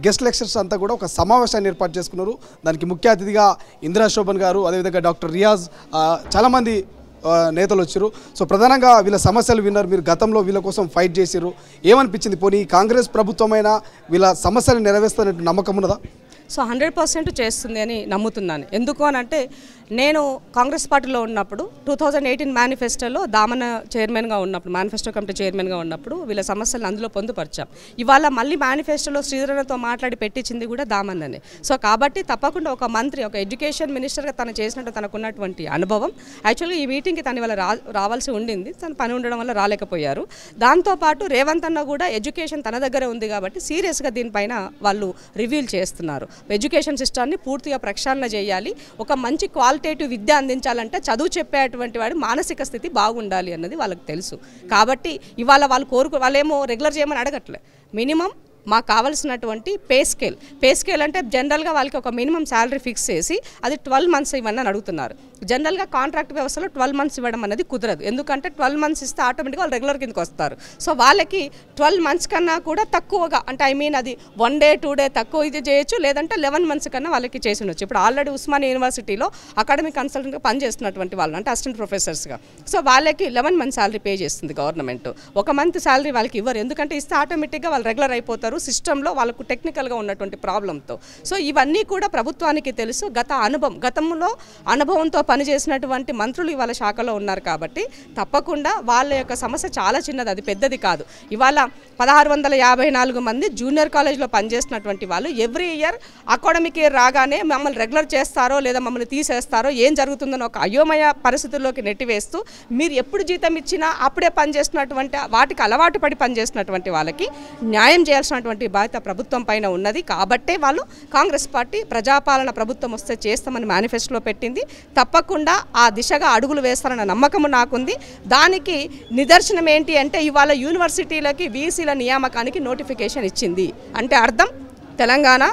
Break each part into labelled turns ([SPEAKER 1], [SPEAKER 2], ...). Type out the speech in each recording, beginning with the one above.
[SPEAKER 1] Guest lecturers అంతా కూడా ఒక సమావేశాన్ని ఏర్పాటు చేసుకున్నారు. దానికి ముఖ్య అతిథిగా ఇందిరా శోభన్ గారు, అదేవిధంగా డాక్టర్ రియాజ్, చాలామంది నేతలు వచ్చారు. సో ప్రధానంగా వీళ్ళ సమస్యలు విన్నారు. మీరు గతంలో వీళ్ళ కోసం ఫైట్ చేశారు. ఏమనిపించింది? పోనీ కాంగ్రెస్ ప్రభుత్వమైనా వీళ్ళ సమస్యలు నెరవేరుస్తున్నట్టు నమ్మకం ఉన్నదా?
[SPEAKER 2] సో 100% చేస్తుంది అని నమ్ముతున్నాను. ఎందుకు అని అంటే నేను కాంగ్రెస్ పార్టీలో ఉన్నప్పుడు 2018 మేనిఫెస్టోలో దామన చైర్మన్గా ఉన్నప్పుడు, మేనిఫెస్టో కమిటీ చైర్మన్గా ఉన్నప్పుడు వీళ్ళ సమస్యలను అందులో పొందుపరిచాం. ఇవాళ మళ్ళీ మేనిఫెస్టోలో శ్రీధరన్తో మాట్లాడి పెట్టించింది కూడా దామన్ననే. సో కాబట్టి తప్పకుండా ఒక మంత్రి, ఒక ఎడ్యుకేషన్ మినిస్టర్గా తను చేసినట్టు తనకున్నటువంటి అనుభవం, యాక్చువల్గా ఈ మీటింగ్కి తను ఇవాళ రావాల్సి ఉండింది, తను పని ఉండడం వల్ల రాలేకపోయారు. దాంతోపాటు రేవంత్ అన్న కూడా ఎడ్యుకేషన్ తన దగ్గరే ఉంది కాబట్టి సీరియస్గా దీనిపైన వాళ్ళు రివ్యూల్ చేస్తున్నారు. ఎడ్యుకేషన్ సిస్టమ్ని పూర్తిగా ప్రక్షాళన చేయాలి. ఒక మంచి క్వాలిటేటివ్ విద్య అందించాలంటే చదువు చెప్పేటువంటి వాడు మానసిక స్థితి బాగుండాలి అన్నది వాళ్ళకి తెలుసు. కాబట్టి ఇవాళ వాళ్ళేమో రెగ్యులర్ చేయమని అడగట్లే, మినిమం మాకు కావాల్సినటువంటి పే స్కేల్ అంటే జనరల్గా వాళ్ళకి ఒక మినిమం శాలరీ ఫిక్స్ చేసి అది 12 మంత్స్ ఇవ్వని అడుగుతున్నారు. జనరల్గా కాంట్రాక్ట్ వ్యవస్థలో 12 మంత్స్ ఇవ్వడం అనేది కుదరదు. ఎందుకంటే 12 మంత్స్ ఇస్తే ఆటోమేటిక్గా వాళ్ళు రెగ్యులర్ కిందకి వస్తారు. సో వాళ్ళకి 12 మంత్స్ కన్నా కూడా తక్కువగా, అంటే అది 1 డే 2 డే తక్కువ ఇది చేయొచ్చు, లేదంటే 11 మంత్స్ కన్నా వాళ్ళకి చేసి ఉండొచ్చు. ఇప్పుడు ఆల్రెడీ ఉస్మానియా యూనివర్సిటీలో అకాడమిక్ కన్సల్టెంట్గా పనిచేస్తున్నటువంటి వాళ్ళు, అంటే అసిస్టెంట్ ప్రొఫెసర్స్గా, సో వాళ్ళకి 11 మంత్స్ శాలరీ పే చేస్తుంది గవర్నమెంట్. 1 మంత్ శాలరీ వాళ్ళకి ఇవ్వరు, ఎందుకంటే ఇస్తే ఆటోమేటిక్గా వాళ్ళు రెగ్యులర్ అయిపోతారు సిస్టంలో వాళ్ళకు టెక్నికల్గా ఉన్నటువంటి ప్రాబ్లంతో. సో ఇవన్నీ కూడా ప్రభుత్వానికి తెలుసు. గతంలో అనుభవంతో పనిచేసినటువంటి మంత్రులు ఇవాళ శాఖలో ఉన్నారు కాబట్టి తప్పకుండా వాళ్ళ యొక్క సమస్య చాలా చిన్నది, అది పెద్దది కాదు. ఇవాళ 1654 మంది జూనియర్ కాలేజ్లో పనిచేస్తున్నటువంటి వాళ్ళు ఎవ్రీ ఇయర్ అకాడమిక్ ఇయర్ రాగానే మమ్మల్ని రెగ్యులర్ చేస్తారో లేదా మమ్మల్ని తీసేస్తారో ఏం జరుగుతుందని ఒక అయోమయ పరిస్థితుల్లోకి నెట్టివేస్తూ మీరు ఎప్పుడు జీతం ఇచ్చినా అప్పుడే పనిచేస్తున్నటువంటి, వాటికి అలవాటు పడి పనిచేస్తున్నటువంటి వాళ్ళకి న్యాయం చేయాల్సినటువంటి బాధ్యత ప్రభుత్వం పైన ఉన్నది. కాబట్టే వాళ్ళు కాంగ్రెస్ పార్టీ ప్రజాపాలన ప్రభుత్వం వస్తే చేస్తామని మేనిఫెస్టోలో పెట్టింది. తప్పకుండా ఆ దిశగా అడుగులు వేస్తారన్న నమ్మకము నాకుంది. దానికి నిదర్శనం ఏంటి అంటే ఇవాళ యూనివర్సిటీలకి వీసీల నియామకానికి నోటిఫికేషన్ ఇచ్చింది. అంటే అర్థం తెలంగాణ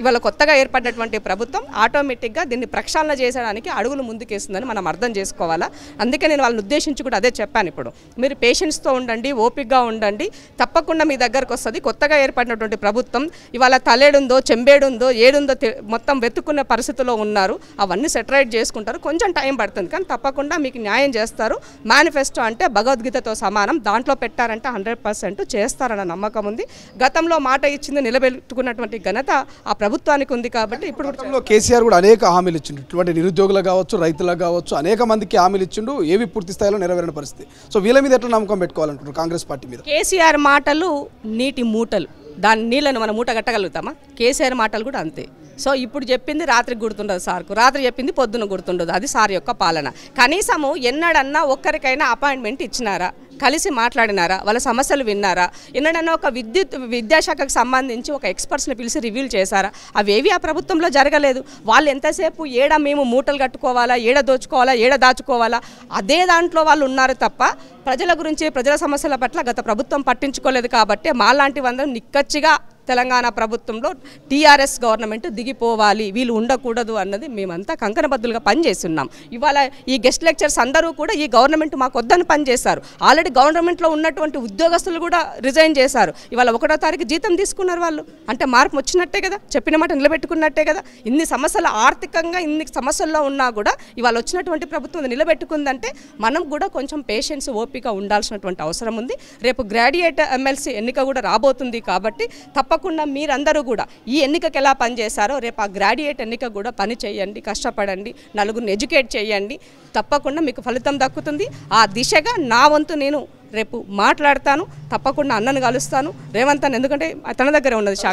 [SPEAKER 2] ఇవాళ కొత్తగా ఏర్పడినటువంటి ప్రభుత్వం ఆటోమేటిక్గా దీన్ని ప్రక్షాళన చేసడానికి అడుగులు ముందుకేస్తుందని మనం అర్థం చేసుకోవాలా. అందుకే నేను వాళ్ళని ఉద్దేశించి కూడా అదే చెప్పాను. ఇప్పుడు మీరు పేషెన్స్తో ఉండండి, ఓపికగా ఉండండి, తప్పకుండా మీ దగ్గరకు వస్తుంది. కొత్తగా ఏర్పడినటువంటి ప్రభుత్వం ఇవాళ తలేడుందో చెంబేడుందో ఏడుందో మొత్తం వెతుక్కునే పరిస్థితిలో ఉన్నారు. అవన్నీ సెటరైట్ చేసుకుంటారు, కొంచెం టైం పడుతుంది, కానీ తప్పకుండా మీకు న్యాయం చేస్తారు. మేనిఫెస్టో అంటే భగవద్గీతతో సమానం, దాంట్లో పెట్టారంటే 100% చేస్తారన్న నమ్మకం ఉంది. గతంలో మాట ఇచ్చింది నిలబెట్టుకున్నటువంటి ఘనత ఆ ప్రభుత్వానికి ఉంది. కాబట్టి ఇప్పుడు
[SPEAKER 1] కేసీఆర్ కూడా అనేక హామీలు ఇచ్చిండు, ఇటువంటి నిరుద్యోగులకు కావచ్చు, రైతులకు కావచ్చు, అనేక మందికి హామీలు ఇచ్చిండు, ఏవి పూర్తి స్థాయిలో నెరవేరిన పరిస్థితి. సో వీళ్ళ మీద ఎట్లా నమ్మకం పెట్టుకోవాలంటున్నారు కాంగ్రెస్ పార్టీ మీద?
[SPEAKER 2] కేసీఆర్ మాటలు నీటి మూటలు, దాని నీళ్ళను మనం మూట కట్టగలుగుతామా? కేసీఆర్ మాటలు కూడా అంతే. సో ఇప్పుడు చెప్పింది రాత్రికి గుర్తుండదు సార్కు, రాత్రి చెప్పింది పొద్దున గుర్తుండదు, అది సార్ యొక్క పాలన. కనీసము ఎన్నడన్నా ఒక్కరికైనా అపాయింట్మెంట్ ఇచ్చినారా, కలిసి మాట్లాడినారా, వాళ్ళ సమస్యలు విన్నారా, ఎన్నడన్నా ఒక విద్యాశాఖకు సంబంధించి ఒక ఎక్స్పర్ట్స్ని పిలిచి రివ్యూలు చేశారా? అవేవి ఆ ప్రభుత్వంలో జరగలేదు. వాళ్ళు ఎంతసేపు మేము మూటలు కట్టుకోవాలా, దోచుకోవాలా, దాచుకోవాలా, అదే దాంట్లో వాళ్ళు ఉన్నారు తప్ప ప్రజల గురించి, ప్రజల సమస్యల పట్ల గత ప్రభుత్వం పట్టించుకోలేదు. కాబట్టి మాలాంటి వందరం నిక్కచ్చిగా తెలంగాణ ప్రభుత్వంలో టీఆర్ఎస్ గవర్నమెంట్ దిగిపోవాలి, వీళ్ళు ఉండకూడదు అన్నది మేమంతా కంకణబద్దులుగా పనిచేస్తున్నాం. ఇవాళ ఈ గెస్ట్ లెక్చర్స్ అందరూ కూడా ఈ గవర్నమెంట్ మాకు వద్దని పనిచేశారు. ఆల్రెడీ గవర్నమెంట్లో ఉన్నటువంటి ఉద్యోగస్తులు కూడా రిజైన్ చేశారు. ఇవాళ 1వ తారీఖు జీతం తీసుకున్నారు వాళ్ళు, అంటే మార్పు వచ్చినట్టే కదా, చెప్పిన మాట నిలబెట్టుకున్నట్టే కదా. ఇన్ని సమస్యలు, ఆర్థికంగా ఇన్ని సమస్యల్లో ఉన్నా కూడా ఇవాళ వచ్చినటువంటి ప్రభుత్వం నిలబెట్టుకుందంటే మనం కూడా కొంచెం పేషెన్స్, ఓపిక ఉండాల్సినటువంటి అవసరం ఉంది. రేపు గ్రాడ్యుయేట్ ఎమ్మెల్సీ ఎన్నిక కూడా రాబోతుంది. కాబట్టి తప్పకుండా మీరందరూ కూడా ఈ ఎన్నికకి ఎలా పనిచేశారో రేపు ఆ గ్రాడ్యుయేట్ ఎన్నిక కూడా పని చేయండి, కష్టపడండి, నలుగురిని ఎడ్యుకేట్ చేయండి, తప్పకుండా మీకు ఫలితం దక్కుతుంది. ఆ దిశగా నా వంతు నేను రేపు మాట్లాడతాను, తప్పకుండా అన్నను కలుస్తాను, రేవంత్ అన్న, ఎందుకంటే తన దగ్గర ఉన్నది శాఖ.